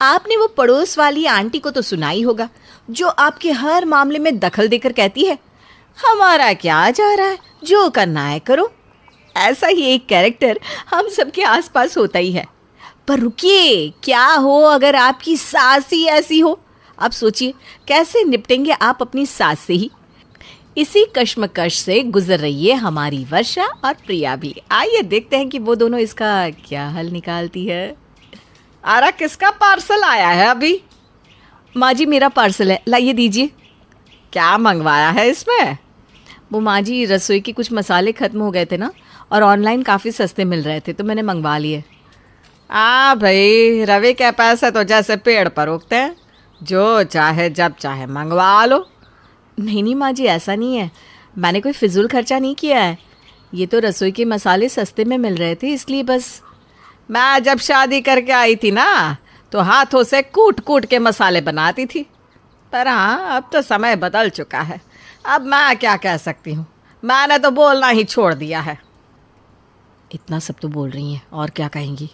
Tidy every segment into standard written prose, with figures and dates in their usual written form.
आपने वो पड़ोस वाली आंटी को तो सुना ही होगा, जो आपके हर मामले में दखल देकर कहती है, हमारा क्या जा रहा है, जो करना है करो। ऐसा ही एक कैरेक्टर हम सबके आसपास होता ही है। पर रुकिए, क्या हो अगर आपकी सास ही ऐसी हो? अब सोचिए कैसे निपटेंगे आप अपनी सास से ही। इसी कश्मकश से गुजर रही है हमारी वर्षा और प्रिया भी। आइए देखते हैं कि वो दोनों इसका क्या हल निकालती है। अरे किसका पार्सल आया है अभी? माँ जी मेरा पार्सल है, लाइए दीजिए। क्या मंगवाया है इसमें? वो माँ जी रसोई के कुछ मसाले ख़त्म हो गए थे ना, और ऑनलाइन काफ़ी सस्ते मिल रहे थे तो मैंने मंगवा लिए। भाई रवि के पैसे तो जैसे पेड़ पर उगते हैं, जो चाहे जब चाहे मंगवा लो। नहीं माँ जी, ऐसा नहीं है, मैंने कोई फिजूल खर्चा नहीं किया है। ये तो रसोई के मसाले सस्ते में मिल रहे थे इसलिए बस। मैं जब शादी करके आई थी ना तो हाथों से कूट कूट के मसाले बनाती थी, पर हाँ अब तो समय बदल चुका है। अब मैं क्या कह सकती हूँ, मैंने तो बोलना ही छोड़ दिया है। इतना सब तो बोल रही हैं, और क्या कहेंगी?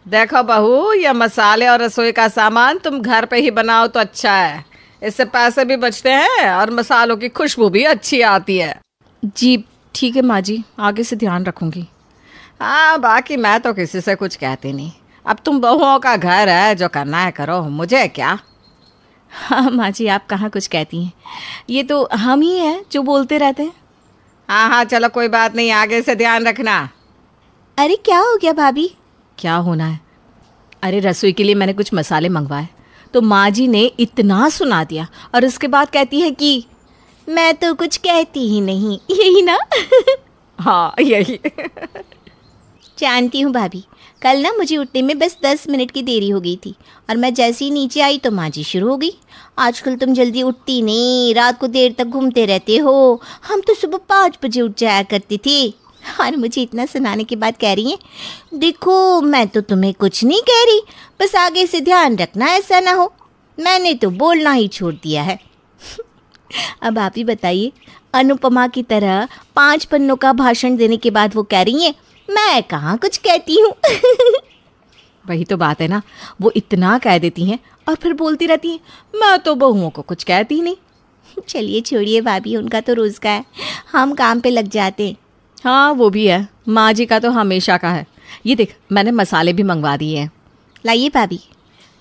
देखो बहू, ये मसाले और रसोई का सामान तुम घर पे ही बनाओ तो अच्छा है, इससे पैसे भी बचते हैं और मसालों की खुशबू भी अच्छी आती है। जी ठीक है माँ जी, आगे से ध्यान रखूँगी। हाँ, बाकी मैं तो किसी से कुछ कहती नहीं। अब तुम बहुओं का घर है, जो करना है करो, मुझे क्या। हाँ माँ जी, आप कहाँ कुछ कहती हैं, ये तो हम ही हैं जो बोलते रहते हैं। हाँ हाँ चलो कोई बात नहीं, आगे से ध्यान रखना। अरे क्या हो गया भाभी? क्या होना है? अरे रसोई के लिए मैंने कुछ मसाले मंगवाए तो माँ जी ने इतना सुना दिया, और उसके बाद कहती है कि मैं तो कुछ कहती ही नहीं, यही ना? हाँ यही। जानती हूँ भाभी, कल ना मुझे उठने में बस 10 मिनट की देरी हो गई थी, और मैं जैसे ही नीचे आई तो माँ जी शुरू हो गई, आजकल तुम जल्दी उठती नहीं, रात को देर तक घूमते रहते हो, हम तो सुबह 5 बजे उठ जाया करती थी। और मुझे इतना सुनाने के बाद कह रही हैं, देखो मैं तो तुम्हें कुछ नहीं कह रही, बस आगे से ध्यान रखना ऐसा ना हो। मैंने तो बोलना ही छोड़ दिया है। अब आप ही बताइए, अनुपमा की तरह 5 पन्नों का भाषण देने के बाद वो कह रही हैं, मैं कहाँ कुछ कहती हूँ। वही तो बात है ना, वो इतना कह देती हैं और फिर बोलती रहती हैं, मैं तो बहुओं को कुछ कहती ही नहीं। चलिए छोड़िए भाभी, उनका तो रोज़ का है, हम काम पे लग जाते हैं। हाँ वो भी है, माँ जी का तो हमेशा का है। ये देख, मैंने मसाले भी मंगवा दिए हैं। लाइए भाभी।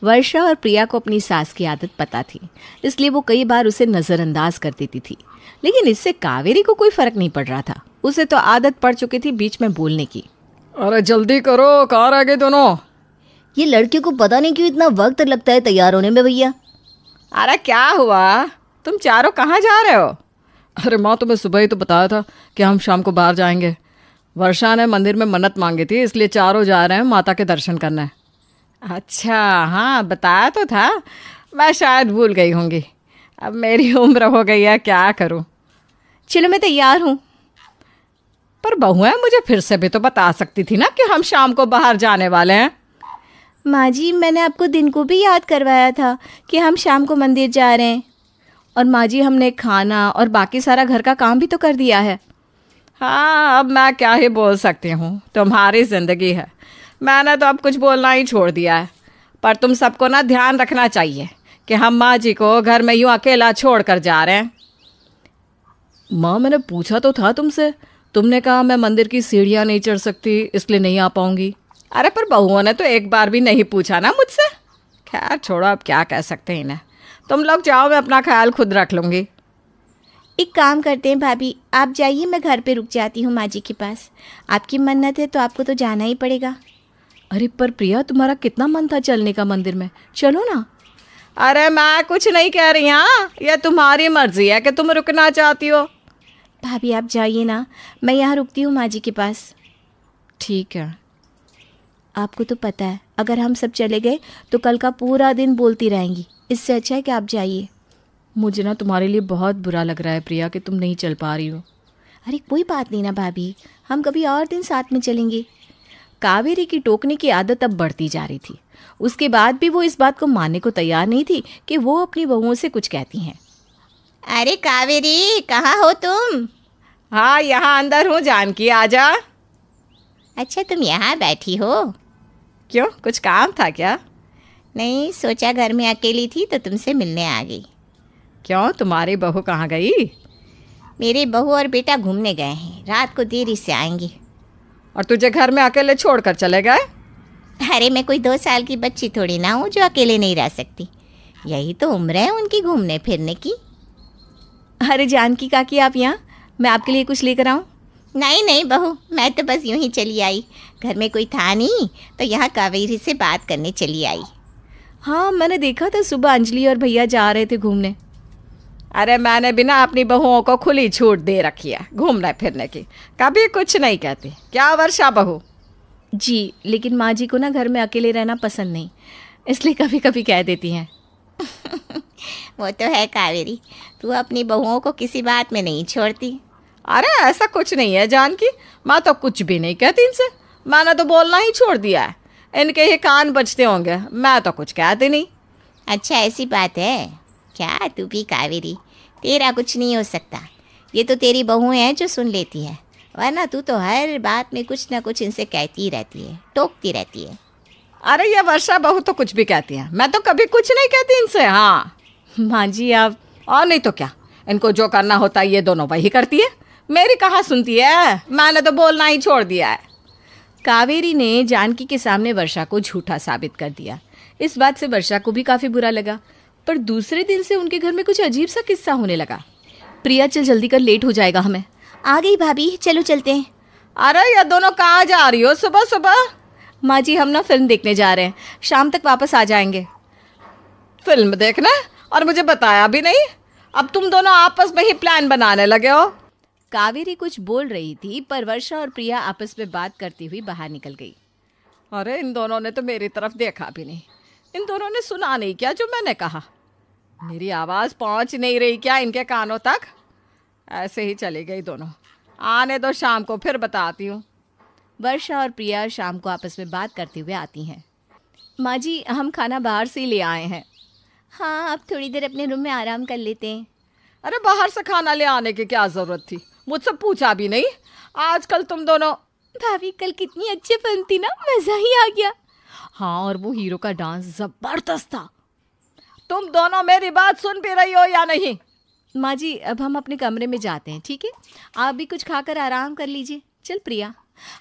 वर्षा और प्रिया को अपनी सास की आदत पता थी, इसलिए वो कई बार उसे नज़रअंदाज कर देती थी, लेकिन इससे कावेरी को कोई फर्क नहीं पड़ रहा था। उसे तो आदत पड़ चुकी थी बीच में बोलने की। अरे जल्दी करो, कहाँ रह गए दोनों? ये लड़के को पता नहीं क्यों इतना वक्त लगता है तैयार होने में भैया। अरे क्या हुआ, तुम चारों कहाँ जा रहे हो? अरे माँ, तुम्हें सुबह ही तो बताया था कि हम शाम को बाहर जाएंगे। वर्षा ने मंदिर में मन्नत मांगी थी, इसलिए चारों जा रहे हैं माता के दर्शन करने। अच्छा हाँ, बताया तो था, मैं शायद भूल गई होंगी। अब मेरी उम्र हो गई है, क्या करूँ। चलो मैं तैयार हूँ। पर बहुएं मुझे फिर से भी तो बता सकती थी ना कि हम शाम को बाहर जाने वाले हैं। माँ जी, मैंने आपको दिन को भी याद करवाया था कि हम शाम को मंदिर जा रहे हैं, और माँ जी हमने खाना और बाकी सारा घर का काम भी तो कर दिया है। हाँ, अब मैं क्या ही बोल सकती हूँ, तुम्हारी ज़िंदगी है, मैंने तो अब कुछ बोलना ही छोड़ दिया है। पर तुम सबको ना ध्यान रखना चाहिए कि हम माँ जी को घर में यूँ अकेला छोड़ कर जा रहे हैं। माँ, मैंने पूछा तो था तुमसे, तुमने कहा मैं मंदिर की सीढ़ियाँ नहीं चढ़ सकती इसलिए नहीं आ पाऊँगी। अरे पर बहुओं ने तो एक बार भी नहीं पूछा ना मुझसे। खैर छोड़ो, अब क्या कह सकते हैं इन्हें। तुम लोग जाओ, मैं अपना ख्याल खुद रख लूँगी। एक काम करते हैं भाभी, आप जाइए, मैं घर पे रुक जाती हूँ माँ जी के पास। आपकी मन्नत है तो आपको तो जाना ही पड़ेगा। अरे पर प्रिया, तुम्हारा कितना मन था चलने का मंदिर में, चलो ना। अरे मैं कुछ नहीं कह रही, हाँ ये तुम्हारी मर्जी है कि तुम रुकना चाहती हो। भाभी आप जाइए ना, मैं यहाँ रुकती हूँ माँ जी के पास। ठीक है। आपको तो पता है, अगर हम सब चले गए तो कल का पूरा दिन बोलती रहेंगी, इससे अच्छा है कि आप जाइए। मुझे ना तुम्हारे लिए बहुत बुरा लग रहा है प्रिया कि तुम नहीं चल पा रही हो। अरे कोई बात नहीं ना भाभी, हम कभी और दिन साथ में चलेंगे। कावेरी की टोकने की आदत अब बढ़ती जा रही थी। उसके बाद भी वो इस बात को मानने को तैयार नहीं थी कि वो अपनी बहुओं से कुछ कहती हैं। अरे कावेरी, कहाँ हो तुम? हाँ यहाँ अंदर हूँ जानकी, आजा। अच्छा तुम यहाँ बैठी हो? क्यों, कुछ काम था क्या? नहीं, सोचा घर में अकेली थी तो तुमसे मिलने आ गई। क्यों, तुम्हारी बहू कहाँ गई? मेरे बहू और बेटा घूमने गए हैं, रात को देरी से आएंगे। और तुझे घर में अकेले छोड़कर चले गए? अरे मैं कोई 2 साल की बच्ची थोड़ी ना हूँ जो अकेले नहीं रह सकती। यही तो उम्र है उनकी घूमने फिरने की। अरे जानकी काकी, आप यहाँ, मैं आपके लिए कुछ लेकर आऊँ? नहीं नहीं बहू, मैं तो बस यूं ही चली आई। घर में कोई था नहीं तो यहाँ कावेरी से बात करने चली आई। हाँ, मैंने देखा था सुबह अंजलि और भैया जा रहे थे घूमने। अरे मैंने भी ना अपनी बहुओं को खुली छूट दे रखी है घूमने फिरने की, कभी कुछ नहीं कहती। क्या वर्षा बहू? जी, लेकिन माँ जी को ना घर में अकेले रहना पसंद नहीं, इसलिए कभी कभी कह देती हैं। वो तो है कावेरी, तू अपनी बहुओं को किसी बात में नहीं छोड़ती। अरे ऐसा कुछ नहीं है जानकी, मैं तो कुछ भी नहीं कहती इनसे। मैंने तो बोलना ही छोड़ दिया है, इनके ही कान बजते होंगे, मैं तो कुछ कहती नहीं। अच्छा ऐसी बात है क्या? तू भी कावेरी, तेरा कुछ नहीं हो सकता। ये तो तेरी बहुएं हैं जो सुन लेती है, वरना तू तो हर बात में कुछ ना कुछ इनसे कहती रहती है, टोकती रहती है। अरे ये वर्षा बहू तो कुछ भी कहती है, मैं तो कभी कुछ नहीं कहती इनसे। हाँ माँ जी आप, और नहीं तो क्या, इनको जो करना होता है ये दोनों वही करती है, मेरी कहाँ सुनती है। मैंने तो बोलना ही छोड़ दिया है। कावेरी ने जानकी के सामने वर्षा को झूठा साबित कर दिया। इस बात से वर्षा को भी काफ़ी बुरा लगा, पर दूसरे दिन से उनके घर में कुछ अजीब सा किस्सा होने लगा। प्रिया चल जल्दी कर, लेट हो जाएगा हमें। आ गई भाभी, चलो चलते हैं। अरे ये दोनों कहाँ जा रही हो सुबह सुबह? माँ जी हम ना फिल्म देखने जा रहे हैं, शाम तक वापस आ जाएंगे। फिल्म देखना? और मुझे बताया भी नहीं। अब तुम दोनों आपस में ही प्लान बनाने लगे हो। कावेरी कुछ बोल रही थी, पर वर्षा और प्रिया आपस में बात करती हुई बाहर निकल गई। अरे इन दोनों ने तो मेरी तरफ देखा भी नहीं, इन दोनों ने सुना नहीं क्या जो मैंने कहा? मेरी आवाज़ पहुंच नहीं रही क्या इनके कानों तक? ऐसे ही चली गई दोनों, आने दो, शाम को फिर बताती हूँ। वर्षा और प्रिया शाम को आपस में बात करते हुए आती हैं। माँ जी हम खाना बाहर से ही ले आए हैं। हाँ, अब थोड़ी देर अपने रूम में आराम कर लेते हैं। अरे बाहर से खाना ले आने की क्या ज़रूरत थी, मुझसे पूछा भी नहीं। आजकल तुम दोनों। भाभी कल कितनी अच्छी फिल्म थी ना, मज़ा ही आ गया। हाँ, और वो हीरो का डांस ज़बरदस्त था। तुम दोनों मेरी बात सुन भी रही हो या नहीं? माँ जी अब हम अपने कमरे में जाते हैं, ठीक है? आप भी कुछ खाकर आराम कर लीजिए। चल प्रिया।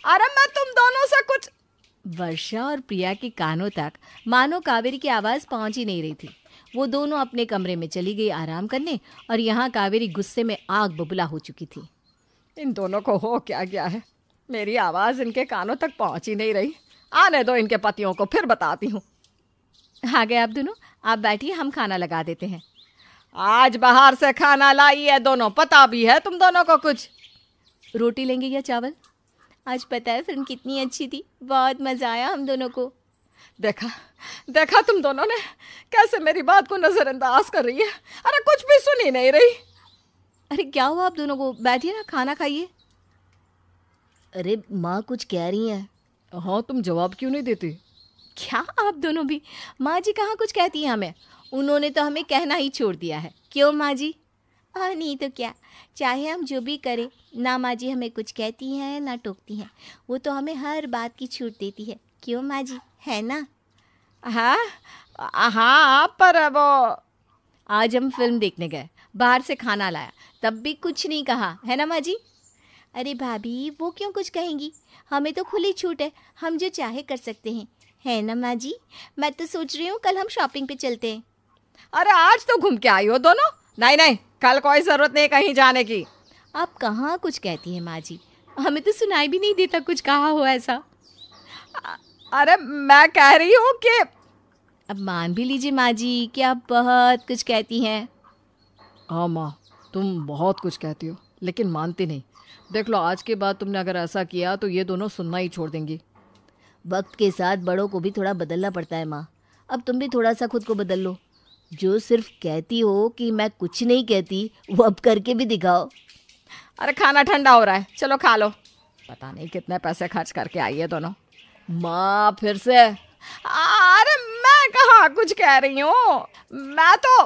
अरे मैं तुम दोनों से कुछ। वर्षा और प्रिया के कानों तक मानो कावेरी की आवाज़ पहुंच ही नहीं रही थी। वो दोनों अपने कमरे में चली गई आराम करने, और यहाँ कावेरी गुस्से में आग बबूला हो चुकी थी। इन दोनों को हो क्या गया है, मेरी आवाज़ इनके कानों तक पहुंच ही नहीं रही। आने दो इनके पतियों को, फिर बताती हूँ। आ गए आप दोनों, आप बैठिए, हम खाना लगा देते हैं। आज बाहर से खाना लाई है दोनों, पता भी है तुम दोनों को कुछ? रोटी लेंगे या चावल? आज पता है फिल्म कितनी अच्छी थी, बहुत मज़ा आया हम दोनों को। देखा देखा तुम दोनों ने कैसे मेरी बात को नज़रअंदाज कर रही है। अरे कुछ भी सुन ही नहीं रही। अरे क्या हुआ आप दोनों को? बैठिए ना, खाना खाइए। अरे माँ कुछ कह रही हैं। हाँ, तुम जवाब क्यों नहीं देती? क्या आप दोनों भी? माँ जी कहाँ कुछ कहती हैं हमें, उन्होंने तो हमें कहना ही छोड़ दिया है। क्यों माँ जी? हाँ नहीं तो क्या, चाहे हम जो भी करें ना माँ जी हमें कुछ कहती हैं ना टोकती हैं, वो तो हमें हर बात की छूट देती है। क्यों माँ जी, है ना? हाँ हाँ, पर वो आज हम फिल्म देखने गए, बाहर से खाना लाया, तब भी कुछ नहीं कहा, है ना माँ जी? अरे भाभी वो क्यों कुछ कहेंगी, हमें तो खुली छूट है, हम जो चाहे कर सकते हैं, है ना माँ जी? मैं तो सोच रही हूँ कल हम शॉपिंग पे चलते हैं। अरे आज तो घूम के आई हो दोनों। नहीं नहीं, कल कोई ज़रूरत नहीं कहीं जाने की। आप कहाँ कुछ कहती हैं माँ जी, हमें तो सुनाई भी नहीं देता कुछ कहा हो ऐसा। अरे मैं कह रही हूँ कि अब मान भी लीजिए माँ जी कि आप बहुत कुछ कहती हैं। हाँ माँ, तुम बहुत कुछ कहती हो लेकिन मानती नहीं। देख लो, आज के बाद तुमने अगर ऐसा किया तो ये दोनों सुनना ही छोड़ देंगी। वक्त के साथ बड़ों को भी थोड़ा बदलना पड़ता है माँ, अब तुम भी थोड़ा सा खुद को बदल लो। जो सिर्फ कहती हो कि मैं कुछ नहीं कहती, वो अब करके भी दिखाओ। अरे खाना ठंडा हो रहा है, चलो खा लो। पता नहीं कितने पैसे खर्च करके आई है दोनों। माँ फिर से। अरे मैं कहाँ कुछ कह रही हूँ, मैं तो।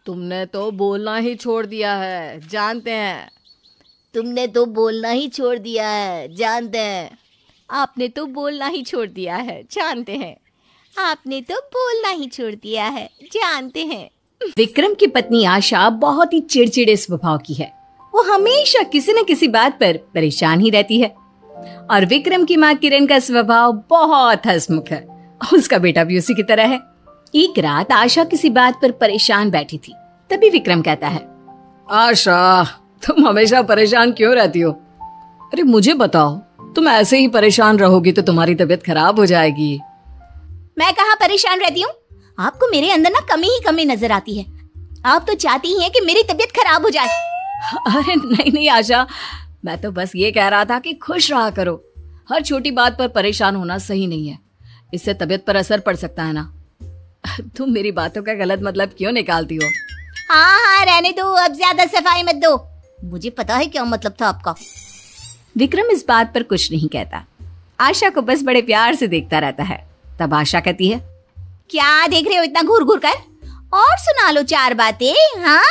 तुमने तो बोलना ही छोड़ दिया है, जानते हैं। तुमने तो बोलना ही छोड़ दिया है, जानते हैं। आपने तो बोलना ही छोड़ दिया है, जानते हैं। आपने तो बोलना ही छोड़ दिया है, जानते हैं। विक्रम की पत्नी आशा बहुत ही चिड़चिड़े स्वभाव की है। वो हमेशा किसी न किसी बात पर परेशान ही रहती है। और विक्रम की माँ किरण का स्वभाव बहुत हंसमुख है। उसका बेटा भी उसी की तरह है। एक रात आशा किसी बात पर परेशान बैठी थी। तभी विक्रम कहता है, आशा, तुम हमेशा परेशान क्यों रहती हो? अरे मुझे बताओ, तुम ऐसे ही परेशान रहोगी तो तुम्हारी तबीयत खराब हो जाएगी। मैं कहाँ परेशान रहती हूँ? आपको मेरे अंदर ना कमी ही कमी नजर आती है। आप तो चाहती ही हैं कि मेरी तबीयत खराब हो जाए। अरे नहीं नहीं आशा, मैं तो बस ये कह रहा था कि खुश रहा करो। हर छोटी बात पर परेशान होना सही नहीं है, इससे तबीयत पर असर पड़ सकता है ना। तुम मेरी बातों का गलत मतलब क्यों निकालती हो? हाँ हाँ रहने दो, अब ज्यादा सफाई मत दो। मुझे पता है क्या मतलब था आपका। विक्रम इस बात पर कुछ नहीं कहता, आशा को बस बड़े प्यार से देखता रहता है। तब आशा कहती है, क्या देख रहे हो इतना घूर घूर कर? और सुना लो 4 बातें। हाँ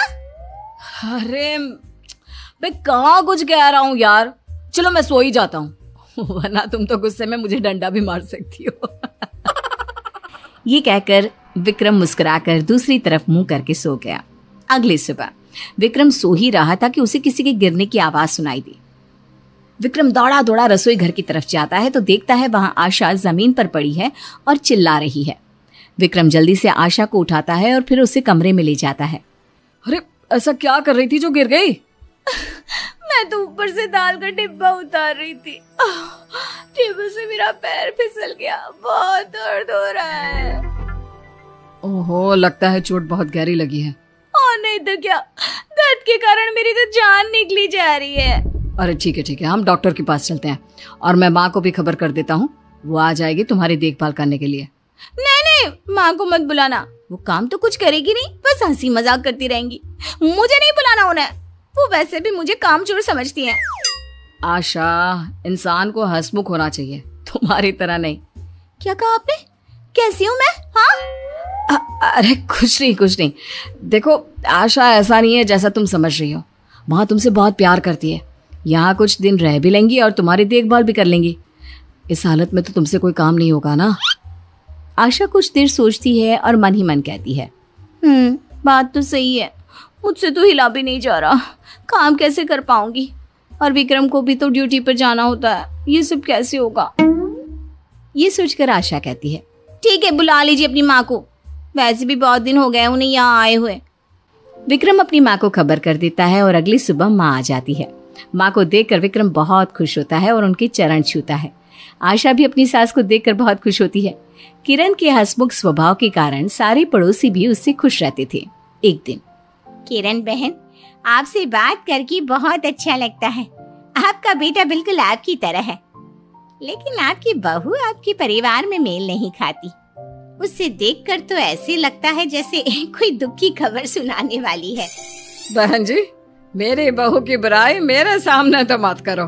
अरे मैं कहाँ कुछ कह रहा हूँ यार, चलो मैं सो ही जाता हूँ, वरना तुम तो गुस्से में मुझे डंडा भी मार सकती हो। ये कहकर विक्रम मुस्कुराकर दूसरी तरफ मुंह करके सो गया। अगली सुबह विक्रम सो ही रहा था कि उसे किसी के गिरने की आवाज सुनाई दी। विक्रम दौड़ा दौड़ा रसोई घर की तरफ जाता है तो देखता है वहां आशा जमीन पर पड़ी है और चिल्ला रही है। विक्रम जल्दी से आशा को उठाता है और फिर उसे कमरे में ले जाता है। अरे ऐसा क्या कर रही थी जो गिर गई? मैं तो ऊपर से दाल का डिब्बा उतार रही थी, टेबल से मेरा पैर फिसल गया, बहुत दर्द हो रहा है। ओहो, लगता है चोट बहुत गहरी लगी है। और नहीं तो क्या, दर्द के कारण मेरी तो जान निकली जा रही है। अरे ठीक है, हम डॉक्टर के पास चलते हैं और मैं माँ को भी खबर कर देता हूँ, वो आ जाएगी तुम्हारी देखभाल करने के लिए। नहीं, माँ को मत बुलाना, वो काम तो कुछ करेगी नहीं, बस हंसी मजाक करती रहेंगी। मुझे नहीं बुलाना उन्हें, वो वैसे भी मुझे कामचोर समझती हैं। आशा, इंसान को हंसमुख होना चाहिए, तुम्हारी तरह नहीं। क्या कहा आपने? कैसी हूँ मैं? हाँ अरे कुछ नहीं। देखो आशा, ऐसा नहीं है जैसा तुम समझ रही हो। माँ तुमसे बहुत प्यार करती है, यहाँ कुछ दिन रह भी लेंगी और तुम्हारी देखभाल भी कर लेंगी। इस हालत में तो तुमसे कोई काम नहीं होगा ना। आशा कुछ देर सोचती है और मन ही मन कहती है, बात तो सही है, मुझसे तो हिला भी नहीं जा रहा, काम कैसे कर पाऊंगी? और विक्रम को भी तो ड्यूटी पर जाना होता है, ये सब कैसे होगा? ये सोचकर आशा कहती है, ठीक है, बुला लीजिए अपनी माँ को, वैसे भी बहुत दिन हो गए उन्हें यहाँ आए हुए। विक्रम अपनी माँ को खबर कर देता है और अगली सुबह माँ आ जाती है। माँ को देखकर विक्रम बहुत खुश होता है और उनके चरण छूता है। आशा भी अपनी सास को देखकर बहुत खुश होती है। किरण के हंसमुख स्वभाव के कारण सारे पड़ोसी भी उससे खुश रहते थे। एक दिन, किरण बहन, आपसे बात करके बहुत अच्छा लगता है। आपका बेटा बिल्कुल आपकी तरह है, लेकिन आपकी बहू आपके परिवार में मेल नहीं खाती। उससे देखकर तो ऐसे लगता है जैसे कोई दुख की खबर सुनाने वाली है। बहन जी, मेरी बहू की बुराई मेरे सामने तो मत करो,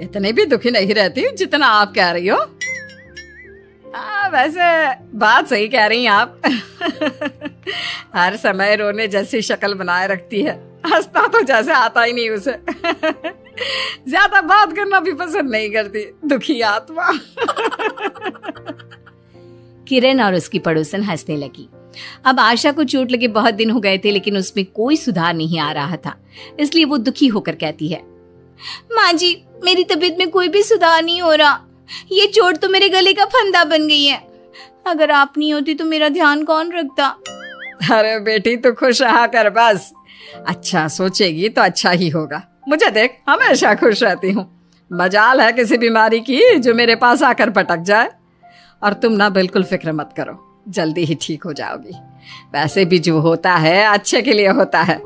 इतनी भी दुखी नहीं रहती जितना आप कह रही हो। वैसे बात सही कह रही हैं आप। हर समय रोने जैसी शक्ल बनाए रखती है, हंसना तो जैसे आता ही नहीं उसे। ज्यादा बात करना भी पसंद नहीं करती, दुखी आत्मा। किरण और उसकी पड़ोसन हंसने लगी। अब आशा को चोट लगे बहुत दिन हो गए थे, लेकिन उसमें कोई सुधार नहीं आ रहा था, इसलिए वो दुखी होकर कहती है, माँ जी, मेरी तबीयत में कोई भी सुधार नहीं हो रहा, ये चोट तो मेरे गले का फंदा बन गई है। अगर आप नहीं होती तो मेरा ध्यान कौन रखता? अरे बेटी, तू खुश रहा कर बस, अच्छा सोचेगी तो अच्छा ही होगा। मुझे देख, हमेशा खुश रहती हूँ। मजाल है किसी बीमारी की जो मेरे पास आकर पटक जाए। और तुम ना बिल्कुल फिक्र मत करो, जल्दी ही ठीक हो जाओगी। वैसे भी जो होता है अच्छे के लिए होता है।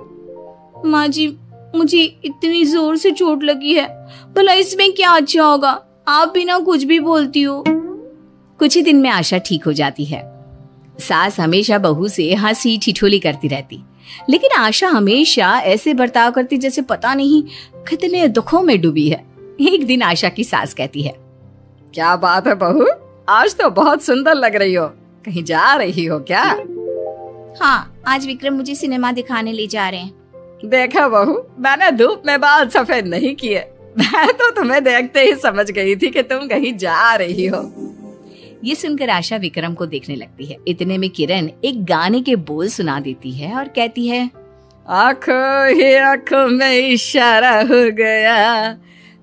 माँ जी, मुझे इतनी जोर से चोट लगी है, भला इसमें क्या अच्छा होगा? आप भी ना कुछ भी बोलती हो। कुछ ही दिन में आशा ठीक हो जाती है। सास हमेशा बहू से हंसी ठिठोली करती रहती, लेकिन आशा हमेशा ऐसे बर्ताव करती जैसे पता नहीं कितने दुखों में डूबी है। एक दिन आशा की सास कहती है, क्या बात है बहू, आज तो बहुत सुंदर लग रही हो, कहीं जा रही हो क्या? हाँ, आज विक्रम मुझे सिनेमा दिखाने ले जा रहे हैं। देखा बहू, मैंने धूप में बाल सफेद नहीं किए, मैं तो तुम्हें देखते ही समझ गई थी कि तुम कहीं जा रही हो। ये सुनकर आशा विक्रम को देखने लगती है। इतने में किरण एक गाने के बोल सुना देती है और कहती है, आंखों ही आंखों में इशारा हो गया,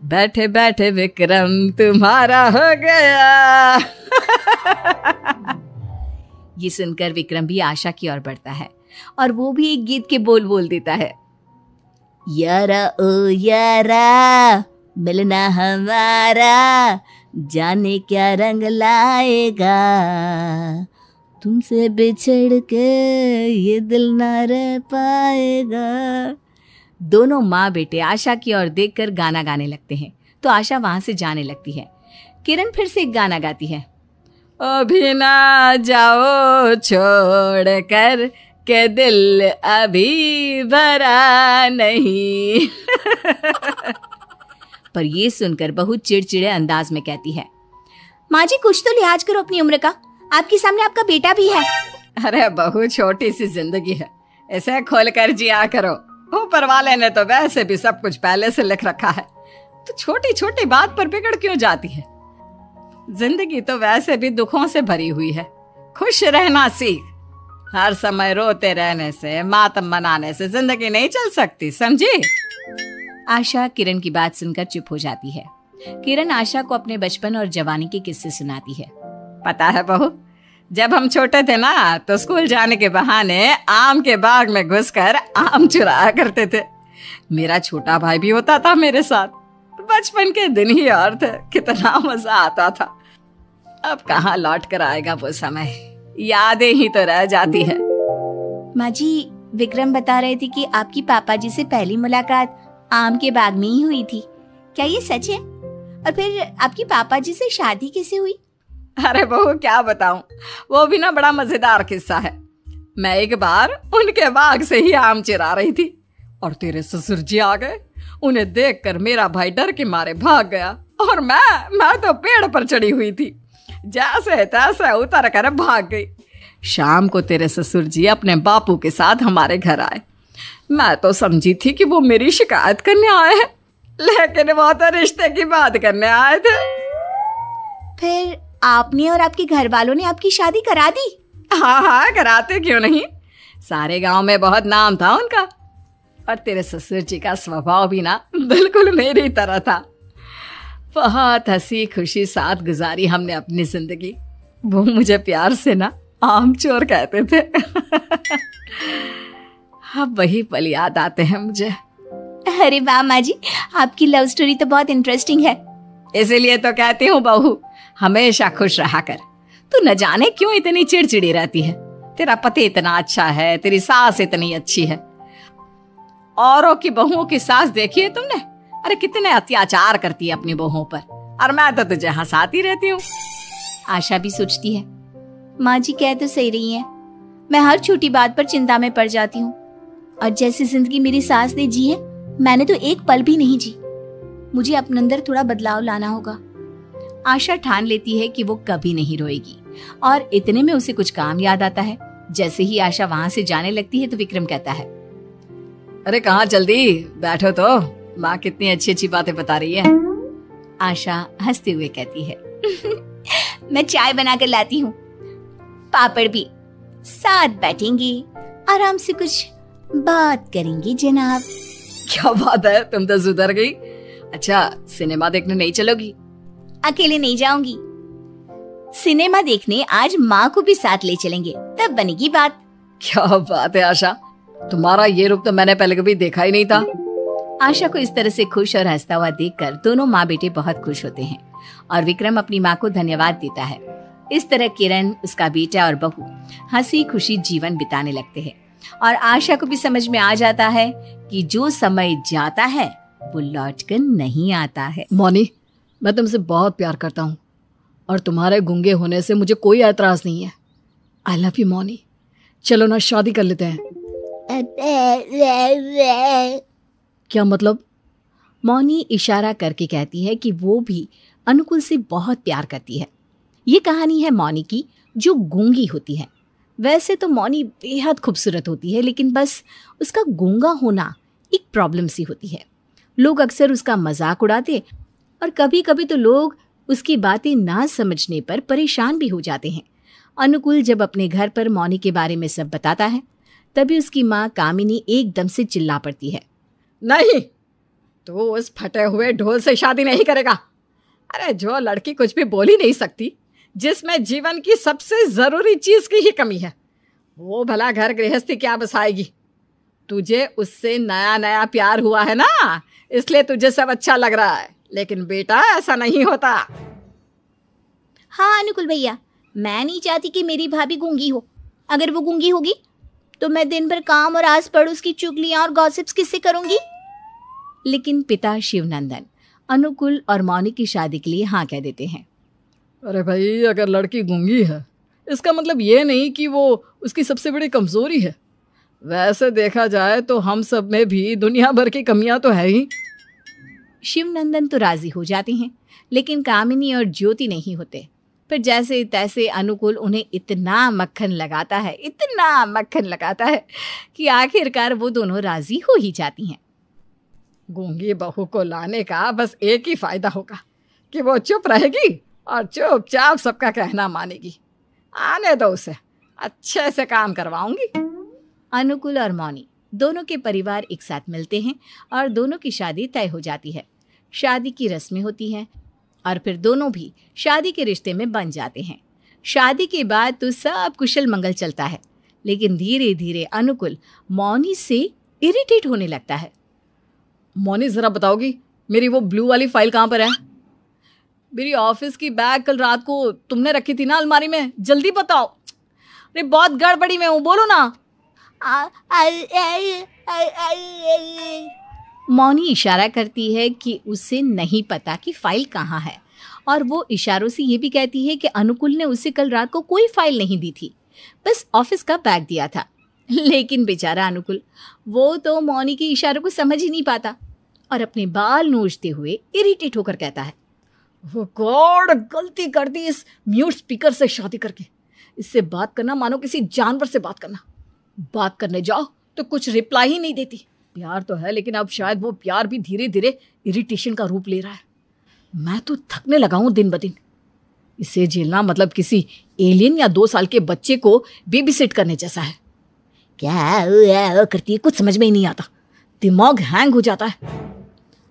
बैठे बैठे विक्रम तुम्हारा हो गया। ये सुनकर विक्रम भी आशा की ओर बढ़ता है और वो भी एक गीत के बोल बोल देता है, यारा ओ यारा मिलना हमारा, जाने क्या रंग लाएगा, तुमसे बिछड़ के ये दिल ना रह पाएगा। दोनों माँ बेटे आशा की ओर देखकर गाना गाने लगते हैं तो आशा वहां से जाने लगती है। किरण फिर से एक गाना गाती है, अभी ना जाओ छोड़ कर के दिल अभी भरा नहीं। पर ये सुनकर बहू चिड़चिड़े अंदाज में कहती है, माँ जी कुछ तो लिहाज करो अपनी उम्र का, आपके सामने आपका बेटा भी है। अरे बहू छोटी सी जिंदगी है, इसे खोल कर जिया करो। ऊपर वाले ने तो वैसे भी सब कुछ पहले से लिख रखा है, तो छोटी छोटी बात पर बिगड़ क्यों जाती है। जिंदगी तो वैसे भी दुखों से भरी हुई है, खुश रहना सीख। हर समय रोते रहने से, मातम मनाने से जिंदगी नहीं चल सकती, समझी। आशा किरण की बात सुनकर चुप हो जाती है। किरण आशा को अपने बचपन और जवानी के किस्से सुनाती है। पता है बहू, जब हम छोटे थे ना तो स्कूल जाने के बहाने आम के बाग में घुसकर आम चुराया करते थे। मेरा छोटा भाई भी होता था मेरे साथ। बचपन के दिन ही और थे, कितना मजा आता था। अब कहाँ लौट कर आएगा वो समय, यादें ही तो रह जाती है। माँ जी विक्रम बता रहे थे कि आपकी पापा जी से पहली मुलाकात आम के बाग में ही हुई थी, क्या ये सच है? और फिर आपकी पापा जी से शादी कैसे हुई? अरे बहू क्या बताऊं, वो भी ना बड़ा मजेदार किस्सा है। मैं एक बार उनके बाग से ही आम चिरा रही थी और तेरे ससुर जी आ गए। उन्हें देखकर मेरा भाई डर के मारे भाग गया और मैं तो पेड़ पर चढ़ी हुई थी, जैसे तैसे उतर कर भाग गई। शाम को तेरे ससुर जी अपने बापू के साथ हमारे घर आए। मैं तो समझी थी कि वो मेरी शिकायत करने आए हैं, लेकिन वो तो रिश्ते की बात करने आए थे। फिर आपने और आपके घर वालों ने आपकी शादी करा दी? हाँ कराते क्यों नहीं, सारे गांव में बहुत नाम था उनका। और तेरे ससुर जी का स्वभाव भी ना बिल्कुल मेरी तरह था। बहुत हंसी खुशी साथ गुजारी हमने अपनी जिंदगी। वो मुझे प्यार से ना आम चोर कहते थे। अब वही पल याद आते हैं मुझे। अरे वाह माँ जी, आपकी लव स्टोरी तो बहुत इंटरेस्टिंग है। इसीलिए तो कहती हूँ बहू, हमेशा खुश रहा कर। तू न जाने क्यों इतनी चिड़चिड़ी रहती है। तेरा पति इतना अच्छा है, तेरी सास इतनी अच्छी है। औरों की बहुओं की सास देखी है तुमने? अरे कितने अत्याचार करती है अपनी बहुओं पर, और मैं तो तुझे हंसाती रहती हूँ। आशा भी सोचती है, माँ जी कह तो सही रही हैं, मैं हर छोटी बात पर चिंता में पड़ जाती हूँ। और जैसी जिंदगी मेरी सास ने जी है, मैंने तो एक पल भी नहीं जी। मुझे अपने अंदर थोड़ा बदलाव लाना होगा। आशा ठान लेती है कि वो कभी नहीं रोएगी, और इतने में उसे कुछ काम याद आता है। जैसे ही आशा वहां से जाने लगती है तो विक्रम कहता है, अरे कहाँ, जल्दी बैठो तो, माँ कितनी अच्छी अच्छी बातें बता रही है। आशा हंसते हुए कहती है, मैं चाय बना कर लाती हूँ, पापड़ भी, साथ बैठेंगे, आराम से कुछ बात करेंगे जनाब। क्या बात है, तुम तो सुधर गई। अच्छा सिनेमा देखने नहीं चलोगी? अकेले नहीं जाऊंगी, सिनेमा देखने आज माँ को भी साथ ले चलेंगे, तब बनेगी बात। क्या बात है आशा, तुम्हारा ये रूप तो मैंने पहले कभी देखा ही नहीं था। आशा को इस तरह से खुश और हंसता हुआ देखकर दोनों माँ बेटे बहुत खुश होते हैं और विक्रम अपनी माँ को धन्यवाद देता है। इस तरह किरण, उसका बेटा और बहू हंसी खुशी जीवन बिताने लगते हैं और आशा को भी समझ में आ जाता है कि जो समय जाता है वो लौटकर नहीं आता है। मौनी, मैं तुमसे बहुत प्यार करता हूँ और तुम्हारे गूंगे होने से मुझे कोई एतराज नहीं है। आई लव यू मौनी, चलो ना शादी कर लेते हैं। क्या मतलब? मौनी इशारा करके कहती है कि वो भी अनुकूल से बहुत प्यार करती है। ये कहानी है मौनी की, जो गूंगी होती है। वैसे तो मौनी बेहद खूबसूरत होती है, लेकिन बस उसका गूंगा होना एक प्रॉब्लम सी होती है। लोग अक्सर उसका मजाक उड़ाते और कभी कभी तो लोग उसकी बातें ना समझने पर परेशान भी हो जाते हैं। अनुकूल जब अपने घर पर मौनी के बारे में सब बताता है, तभी उसकी माँ कामिनी एकदम से चिल्ला पड़ती है। नहीं, तू उस फटे हुए ढोल से शादी नहीं करेगा। अरे जो लड़की कुछ भी बोल ही नहीं सकती, जिसमें जीवन की सबसे जरूरी चीज की ही कमी है, वो भला घर गृहस्थी क्या बसाएगी। तुझे उससे नया नया प्यार हुआ है ना, इसलिए तुझे सब अच्छा लग रहा है, लेकिन बेटा ऐसा नहीं होता। हाँ अनुकुल भैया, मैं नहीं चाहती कि मेरी भाभी गूंगी हो। अगर वो गूंगी होगी तो मैं दिन भर काम और आस पड़ोस की चुगलियां और गॉसिप्स किससे करूंगी। लेकिन पिता शिवनंदन अनुकूल और मौनी की शादी के लिए हाँ कह देते हैं। अरे भाई, अगर लड़की गूंगी है इसका मतलब ये नहीं कि वो उसकी सबसे बड़ी कमजोरी है। वैसे देखा जाए तो हम सब में भी दुनिया भर की कमियां तो है ही। शिवनंदन तो राजी हो जाते हैं, लेकिन कामिनी और ज्योति नहीं होते। फिर जैसे तैसे अनुकूल उन्हें इतना मक्खन लगाता है कि आखिरकार वो दोनों राजी हो ही जाती हैं। गूंगी बहू को लाने का बस एक ही फायदा होगा कि वो चुप रहेगी और चुपचाप सबका कहना मानेगी। आने दो उसे, अच्छे से काम करवाऊंगी। अनुकूल और मौनी दोनों के परिवार एक साथ मिलते हैं और दोनों की शादी तय हो जाती है। शादी की रस्में होती हैं और फिर दोनों भी शादी के रिश्ते में बन जाते हैं। शादी के बाद तो सब कुशल मंगल चलता है, लेकिन धीरे धीरे अनुकूल मौनी से इरिटेट होने लगता है। मौनी, जरा बताओगी मेरी वो ब्लू वाली फाइल कहाँ पर है? मेरी ऑफिस की बैग कल रात को तुमने रखी थी ना अलमारी में, जल्दी बताओ। अरे बहुत गड़बड़ी में हूँ, बोलो ना। मौनी इशारा करती है कि उसे नहीं पता कि फाइल कहाँ है, और वो इशारों से ये भी कहती है कि अनुकूल ने उसे कल रात को कोई फाइल नहीं दी थी, बस ऑफिस का बैग दिया था। लेकिन बेचारा अनुकूल, वो तो मौनी के इशारों को समझ ही नहीं पाता और अपने बाल नोचते हुए इरिटेट होकर कहता है, ओ गॉड, गलती कर दी इस म्यूट स्पीकर से शादी करके। इससे बात करना मानो किसी जानवर से बात करना। बात करने जाओ तो कुछ रिप्लाई ही नहीं देती। प्यार तो है, लेकिन अब शायद वो प्यार भी धीरे धीरे इरिटेशन का रूप ले रहा है। मैं तो थकने लगा हूं दिन ब दिन। इसे झेलना मतलब किसी एलियन या 2 साल के बच्चे को बेबीसिट करने जैसा है। क्या करती है कुछ समझ में ही नहीं आता, दिमाग हैंग हो जाता है।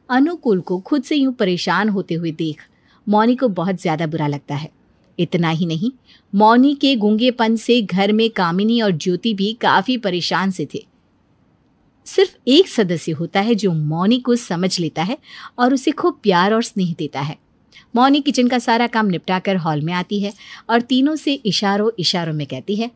अनुकूल को खुद से यूं परेशान होते हुए देख मौनी को बहुत ज्यादा बुरा लगता है। इतना ही नहीं, मौनी के गूंगेपन से घर में कामिनी और ज्योति भी काफी परेशान से थे। सिर्फ एक सदस्य होता है जो मौनी को समझ लेता है और उसे खूब प्यार और स्नेह देता है। मौनी किचन का सारा काम निपटाकर हॉल में आती है और तीनों से इशारों इशारों में कहती है,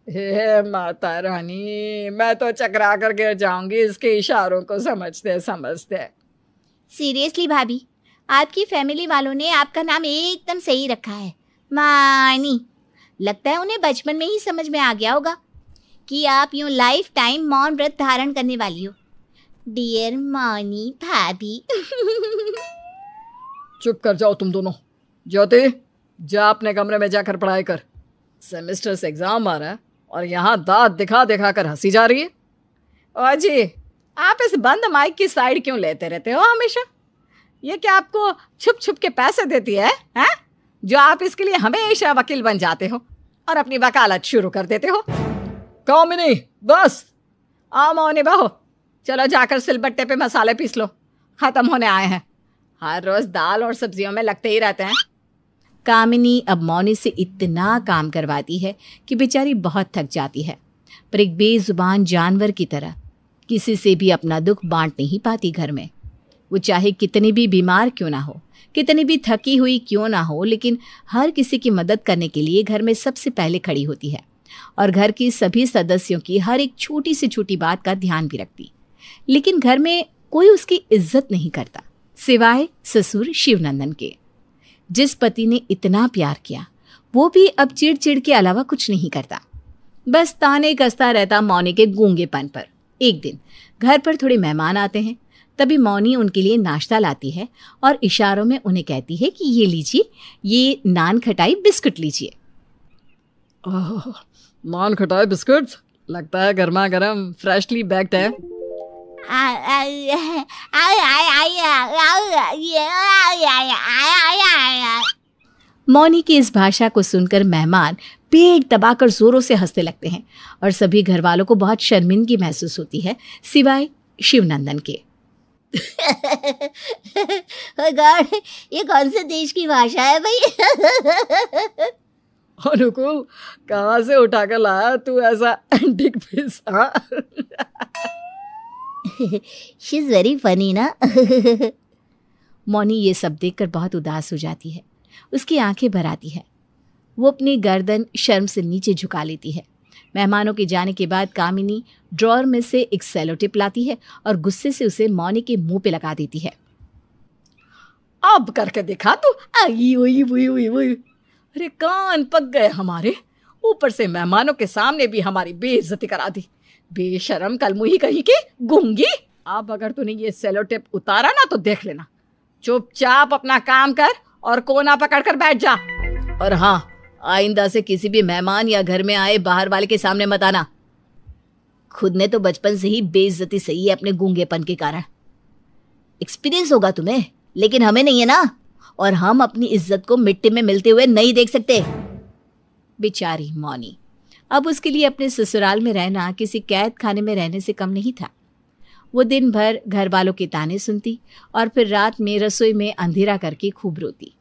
हे माता रानी, मैं तो चकरा कर गिर जाऊंगी इसके इशारों को समझते समझते। सीरियसली भाभी, आपकी फैमिली वालों ने आपका नाम एकदम सही रखा है, मानी। लगता है उन्हें बचपन में ही समझ में आ गया होगा कि आप यूं लाइफ टाइम मौन व्रत धारण करने वाली हो। डियर मौनी भाभी। चुप कर जाओ तुम दोनों। ज्योति, जा अपने कमरे में जाकर पढ़ाई कर। सेमेस्टर से एग्जाम आ रहा है और यहाँ दांत दिखा दिखा कर हंसी जा रही है। ओ जी, आप इस बंद माइक की साइड क्यों लेते रहते हो हमेशा? ये क्या आपको छुप छुप के पैसे देती है, हैं? जो आप इसके लिए हमेशा वकील बन जाते हो और अपनी वकालत शुरू कर देते हो। कामिनी, बस। आओ मौनी बहू, चलो जाकर सिलबट्टे पे मसाले पीस लो, खत्म होने आए हैं। हर रोज दाल और सब्जियों में लगते ही रहते हैं। कामिनी अब मौनी से इतना काम करवाती है कि बेचारी बहुत थक जाती है, पर एक बेजुबान जानवर की तरह किसी से भी अपना दुख बांट नहीं पाती घर में। वो चाहे कितनी भी बीमार क्यों ना हो, कितनी भी थकी हुई क्यों ना हो, लेकिन हर किसी की मदद करने के लिए घर में सबसे पहले खड़ी होती है और घर की सभी सदस्यों की हर एक छोटी से छोटी बात का ध्यान भी रखती। लेकिन घर में कोई उसकी इज्जत नहीं करता, सिवाय ससुर शिवनंदन के। जिस पति ने इतना प्यार किया, वो भी अब चिड़चिड़ के अलावा कुछ नहीं करता, बस ताने कसता रहता मौनी के गूंगेपन पर। एक दिन घर पर थोड़े मेहमान आते हैं, तभी मौनी उनके लिए नाश्ता लाती है और इशारों में उन्हें कहती है कि ये लीजिए, ये नान खटाई बिस्कुट लीजिए। नान खटाई बिस्कुट्स? लगता है गर्मा गर्म फ्रेशली बेक्ड है। मौनी की इस भाषा को सुनकर मेहमान पेट दबाकर जोरों से हंसने लगते हैं और सभी घर वालों को बहुत शर्मिंदगी महसूस होती है, सिवाय शिवनंदन के। गॉड, ये कौन से देश की भाषा है भाई? अनुकूल, कहाँ से उठा कर लाया तू ऐसा antique piece? She is very funny ना। मौनी ये सब देखकर बहुत उदास हो जाती है। उसकी आंखें भर आती है। वो अपनी गर्दन शर्म से नीचे झुका लेती है। मेहमानों के जाने के बाद कामिनी ड्रॉअर में से एक सेलो टेप लाती है और गुस्से से उसे मौनी के मुंह पे लगा देती है। अब करके दिखा तू। आई ओई ओई ओई ओई। अरे कान पक गए हमारे, ऊपर से मेहमानों के सामने भी हमारी बेइज्जती करा दी। बेशरम कलमुही कहीं की गूंगी। अब अगर तूने ये सेलो टेप उतारा ना तो देख लेना। चुपचाप अपना काम कर और कोना पकड़ कर बैठ जा। और हाँ, आइंदा से किसी भी मेहमान या घर में आए बाहर वाले के सामने मत आना। खुद ने तो बचपन से ही बेइज्जती सही है अपने गूंगेपन के कारण। एक्सपीरियंस होगा तुम्हें, लेकिन हमें नहीं है ना, और हम अपनी इज्जत को मिट्टी में मिलते हुए नहीं देख सकते। बेचारी मौनी, अब उसके लिए अपने ससुराल में रहना किसी कैद खाने में रहने से कम नहीं था। वो दिन भर घर वालों के ताने सुनती और फिर रात में रसोई में अंधेरा करके खूब रोती,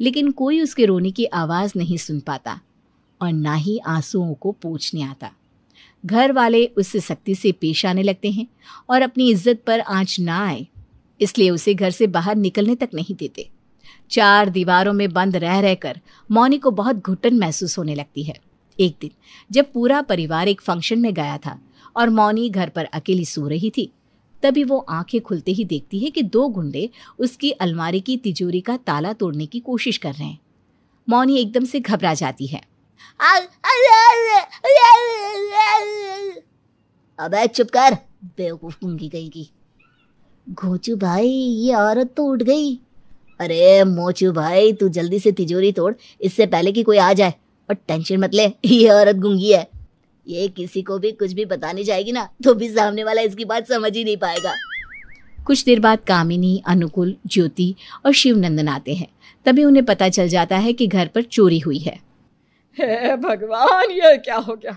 लेकिन कोई उसके रोने की आवाज़ नहीं सुन पाता और ना ही आंसुओं को पोंछने आता। घर वाले उससे सख्ती से पेश आने लगते हैं और अपनी इज्जत पर आंच ना आए इसलिए उसे घर से बाहर निकलने तक नहीं देते। 4 दीवारों में बंद रह रहकर मौनी को बहुत घुटन महसूस होने लगती है। एक दिन जब पूरा परिवार एक फंक्शन में गया था और मौनी घर पर अकेली सो रही थी, तभी वो आंखें खुलते ही देखती है कि 2 गुंडे उसकी अलमारी की तिजोरी का ताला तोड़ने की कोशिश कर रहे हैं। मौनी एकदम से घबरा जाती है। अबे चुप कर, बेवकूफ गूंगी कहेगी। घोचू भाई, ये औरत तो उठ गई। अरे मोचू भाई, तू जल्दी से तिजोरी तोड़ इससे पहले कि कोई आ जाए, और टेंशन मत ले, ये औरत गूंगी है। ये किसी को भी कुछ भी बताने जाएगी ना तो भी सामने वाला इसकी बात समझ ही नहीं पाएगा। कुछ देर बाद कामिनी, अनुकूल, ज्योति और शिवनंदन आते हैं। तभी उन्हें पता चल जाता है कि घर पर चोरी हुई है। हे भगवान, ये क्या हो गया?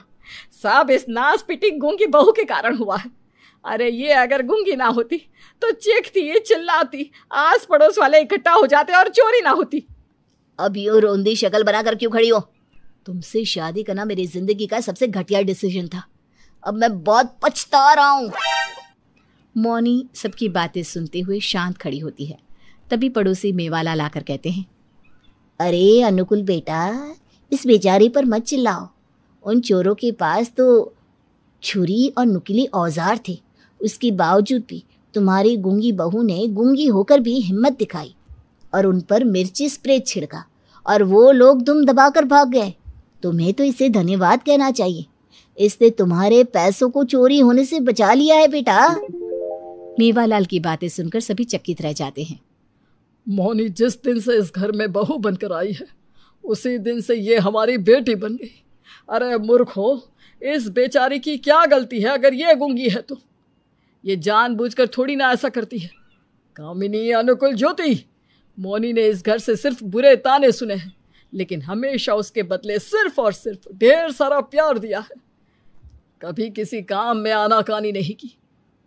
सब इस नास पिटी गूंगी बहू के कारण हुआ है। अरे ये अगर गूंगी ना होती तो चीखती चिल्लाती, आस पड़ोस वाले इकट्ठा हो जाते और चोरी ना होती। अब यूं रोंदी शक्ल बनाकर क्यों खड़ी हो? तुमसे शादी करना मेरी जिंदगी का सबसे घटिया डिसीजन था। अब मैं बहुत पछता रहा हूँ। मौनी सबकी बातें सुनते हुए शांत खड़ी होती है। तभी पड़ोसी मेवालाल आकर कहते हैं, अरे अनुकूल बेटा, इस बेचारी पर मत चिल्लाओ। उन चोरों के पास तो छुरी और नुकीले औजार थे, उसके बावजूद भी तुम्हारी गूंगी बहू ने गूंगी होकर भी हिम्मत दिखाई और उन पर मिर्ची स्प्रे छिड़का और वो लोग दुम दबाकर भाग गए। तुम्हें तो इसे धन्यवाद कहना चाहिए, इसने तुम्हारे पैसों को चोरी होने से बचा लिया है बेटा। मेवालाल की बातें सुनकर सभी चकित रह जाते हैं। मौनी जिस दिन से इस घर में बहू बनकर आई है, उसी दिन से ये हमारी बेटी बन गई। अरे मूर्खों, इस बेचारी की क्या गलती है अगर ये गूंगी है तो? ये जानबूझकर थोड़ी ना ऐसा करती है। कामिनी, अनुकूल, ज्योति, मौनी ने इस घर से सिर्फ बुरे ताने सुने हैं, लेकिन हमेशा उसके बदले सिर्फ और सिर्फ ढेर सारा प्यार दिया है। कभी किसी काम में आनाकानी नहीं की।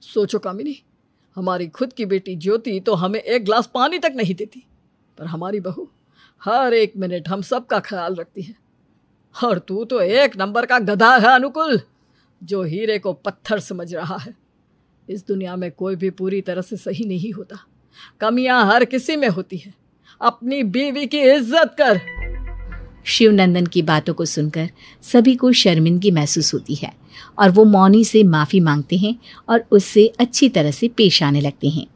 सोचो कामिनी, हमारी खुद की बेटी ज्योति तो हमें एक गिलास पानी तक नहीं देती, पर हमारी बहू हर 1 मिनट हम सब का ख्याल रखती है। और तू तो 1 नंबर का गधा है अनुकूल, जो हीरे को पत्थर समझ रहा है। इस दुनिया में कोई भी पूरी तरह से सही नहीं होता, कमियां हर किसी में होती है। अपनी बीवी की इज्जत कर। शिवनंदन की बातों को सुनकर सभी को शर्मिंदगी महसूस होती है और वो मौनी से माफ़ी मांगते हैं और उससे अच्छी तरह से पेश आने लगते हैं।